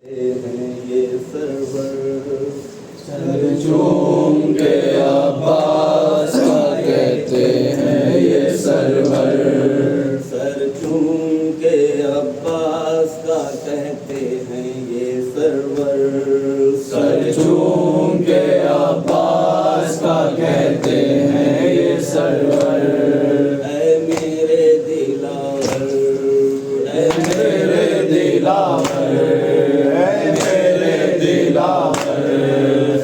یہ سرور سر چوم کے عباس کا کہتے ہیں یہ سرور، سر چوم کے عباس کا کہتے ہیں یہ سرور، سر چوم کے عباس کا کہتے ہیں یہ سرور۔ اے میرے دلاور، اے میرے دلاور، اے میرے دلاور،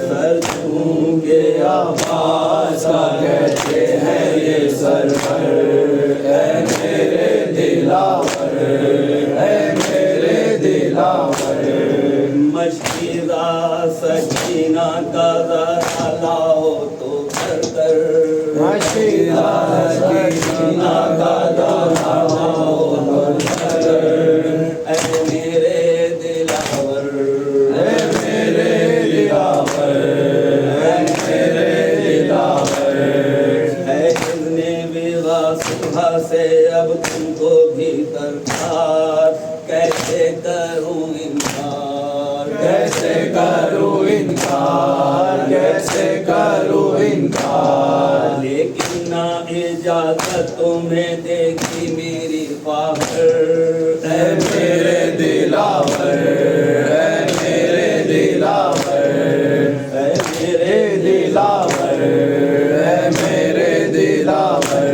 سر چوم کے عباس کا کہتے ہیں یہ سرور۔ اے میرے دلاور، اے میرے دلاور، مشکیزہ سکینہ کا ذرا لاؤ تو کر کر، مشکیزہ سکینہ کا ذرا لاؤ تو کر کر۔ اے میرے دلاور، اے میرے دلاور، اے میرے دلاور، اے اذن بغا صبح سے اب تم کو بھی درکار، کیسے کروں انکار، کیسے کروں انکار، کیسے کروں انکار۔ لیکن نہ اجازت تمہیں دیکھی میری خواہر، اے میرے دلاور، اے میرے دلاور، اے میرے دلاور، اے میرے دلاور،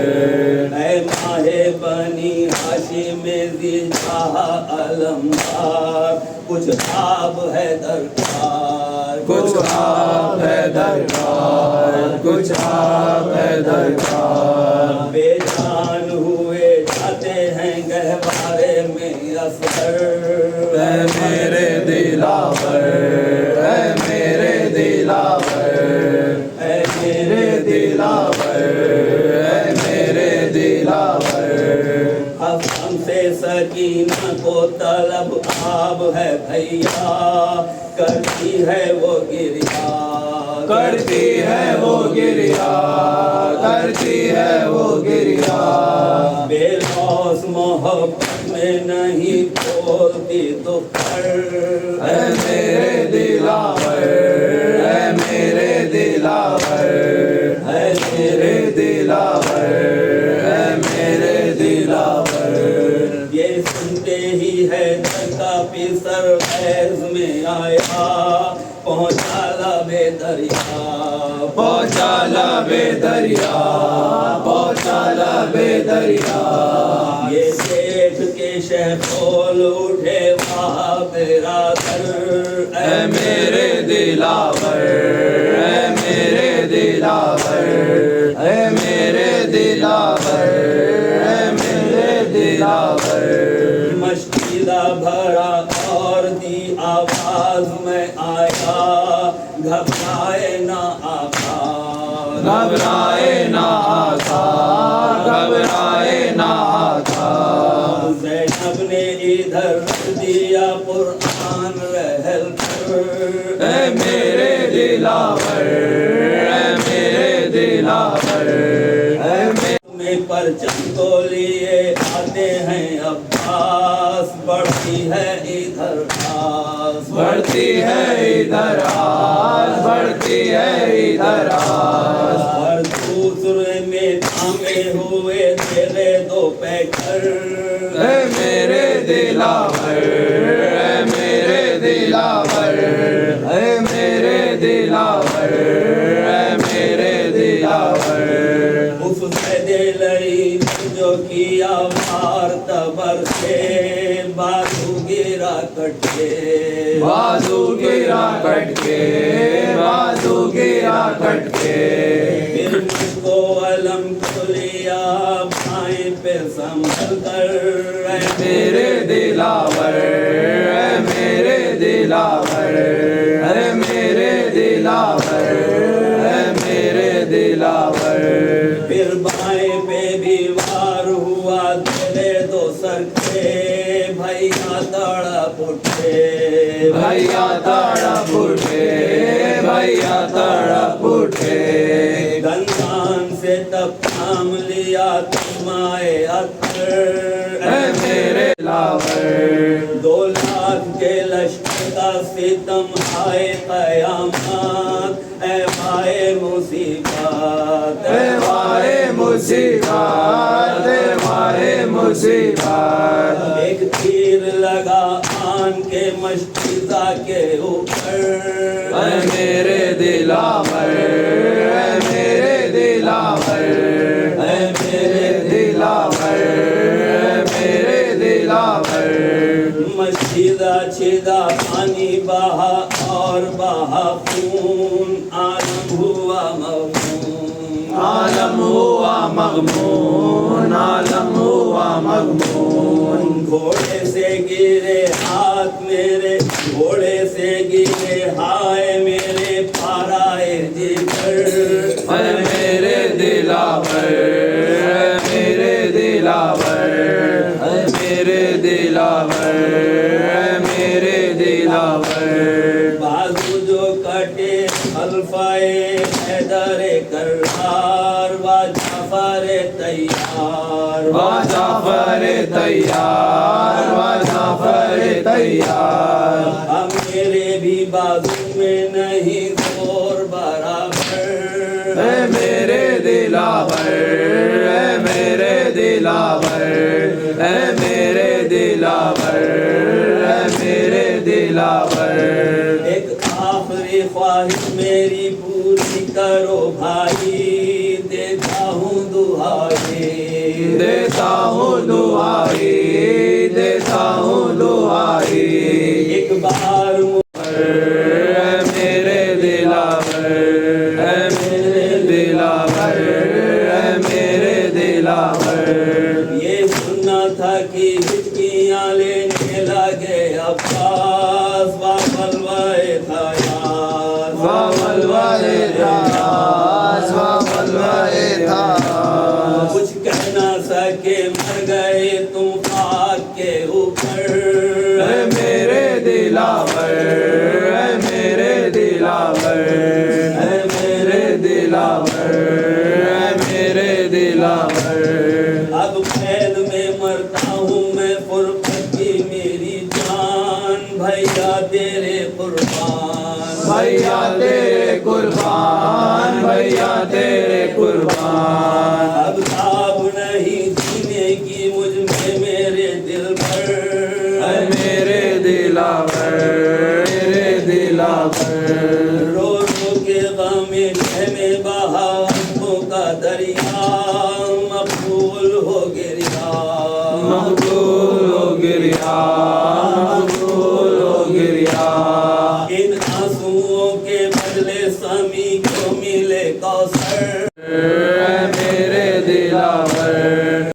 اے ماہ بنی ہاشم ذی جاہ علمدار، کچھ خواب ہے درکار، کچھ آپ ہے درکار، کچھ آپ ہے درکار۔ بے جان ہوئے جاتے ہیں گہوارے میں اصغر، اے میرے دلاور، اے میرے دلاور، اے میرے دلاور، اے میرے دلاور۔ اب ہم سے سکینہ کو طلب آب ہے بھیا، کرتی ہے وہ گریا، کرتی ہے وہ گریا، کرتی ہے وہ گریا۔ بے لوس محبت میں نہیں بولتی دکھر، اے میرے دلاور، اے میرے دلاور، اے میرے دلاور، اے میرے دلاور۔ یہ سنتے ہی ہے کا پیسر فیض میں آیا، پہنچا لبے دریا، پہنچا لبے دریا، پہنچا لبے دریا۔ یہ دیکھ کے شہدول اٹھے وہاں برادر، اے میرے دلاور، اے میرے دلاور، اے میرے دلاور، اے میرے دلاور۔ مشکلہ بھرا اور دی آواز میں آیا، گھبرائے نہ آقا، گھبرائے نہ آقا، گھبرائے نہ آقا۔ زینب نے ادھر رکھ دیا قرآن رحل پر، اے میرے دلاور، اے میرے دلاور، اے میں پرچم کو لیے آتے ہیں عباس، بڑھتی ہے ادھر آس، بڑھتی ہے ادھر آس، بڑھتی ہے ادھر آس۔ اور دوسرے میں تھامے ہوئے تیرے دو پیکر، اے میرے دلاور، اے میرے دلاور، اے میرے دلاور، اے میرے دلاور۔ اس زید لڑی جو کیا وار تبر سے، بازو گرا کٹ کے، بازو گرا کٹ کے، بازو گرا کٹ کے۔ پھر مجھ کو علم کو لیا بھائیں پہ سنبھل کر، اے میرے دلاور، اے میرے دلاور، اے میرے دلاور، اے میرے دلاور۔ پھر بائیں پہ بھی وار ہوا تیرے دو سر کے، بھیا تڑپ اٹھے، بھیا تڑپ اٹھے، بھیا تڑپ اٹھے۔ گندان سے تب تھام لیا تمائے اکر، اے میرے دلاور، 2 لاکھ کے لشکر کا ستم آئے قیامت اے مائے مصیبت اے مائے مصیبت اے مائے مصیبت ایک تیر لگا آن کے مشکیزہ کے اوپر اے میرے دلاور اے میرے دلاور اے میرے دلاور اے میرے دلاور مشکیزہ چھیدا پانی بہا اور بہا خون عالم ہوا مغمون عالم ہوا مغمون عالم ہوا مغمون گھوڑے سے گرے ہاتھ میرے گھوڑے سے گرے ہائے میرے پارائے جگر اے میرے دلاور اے میرے دلاور اے میرے دلاور اے میرے دلاور بازو جو کٹے خلفائے حیدر کرار و جعفر تیار وا جعفر تیار وا جعفر تیار اب میرے بھی بازو میں نہیں زور برابر اے میرے دلاور اے میرے دلاور اے میرے دلاور اے میرے دلاور ایک آخری خواہش میری پوری کرو بھائی دیتا ہوں دعائی دیتا ہوں دعائی دیتا ہوں دعائی ایک بار اے میرے دلاور اے میرے دلاور اے میرے دلاور یہ سننا تھا کہ ہچکیاں لینے لگے عباس وملوائے تھا یار وملوائے تھا وملوائے تھا کچھ کہہ نہ سکے مر گئے تم خاک کے اوپر اے میرے دلاور اے میرے دلاور اے میرے دلاور اے میرے دلاور اب قید میں مرتا ہوں میں فرقت کی میری جان بھیا تیرے قربان بھیا تیرے قربان بھیا تیرے قربان اب تاب نہیں جینے کی مجھ میں میرے دل پر اے میرے دلاور میرے دلاور رو رو کے غم میں بہا آنکھوں کا دریا مقبول ہو گریا مقبول ہو گریا مقبول ہو گریا ان آنسوؤں کے بدلے سامی کو ملے کوثر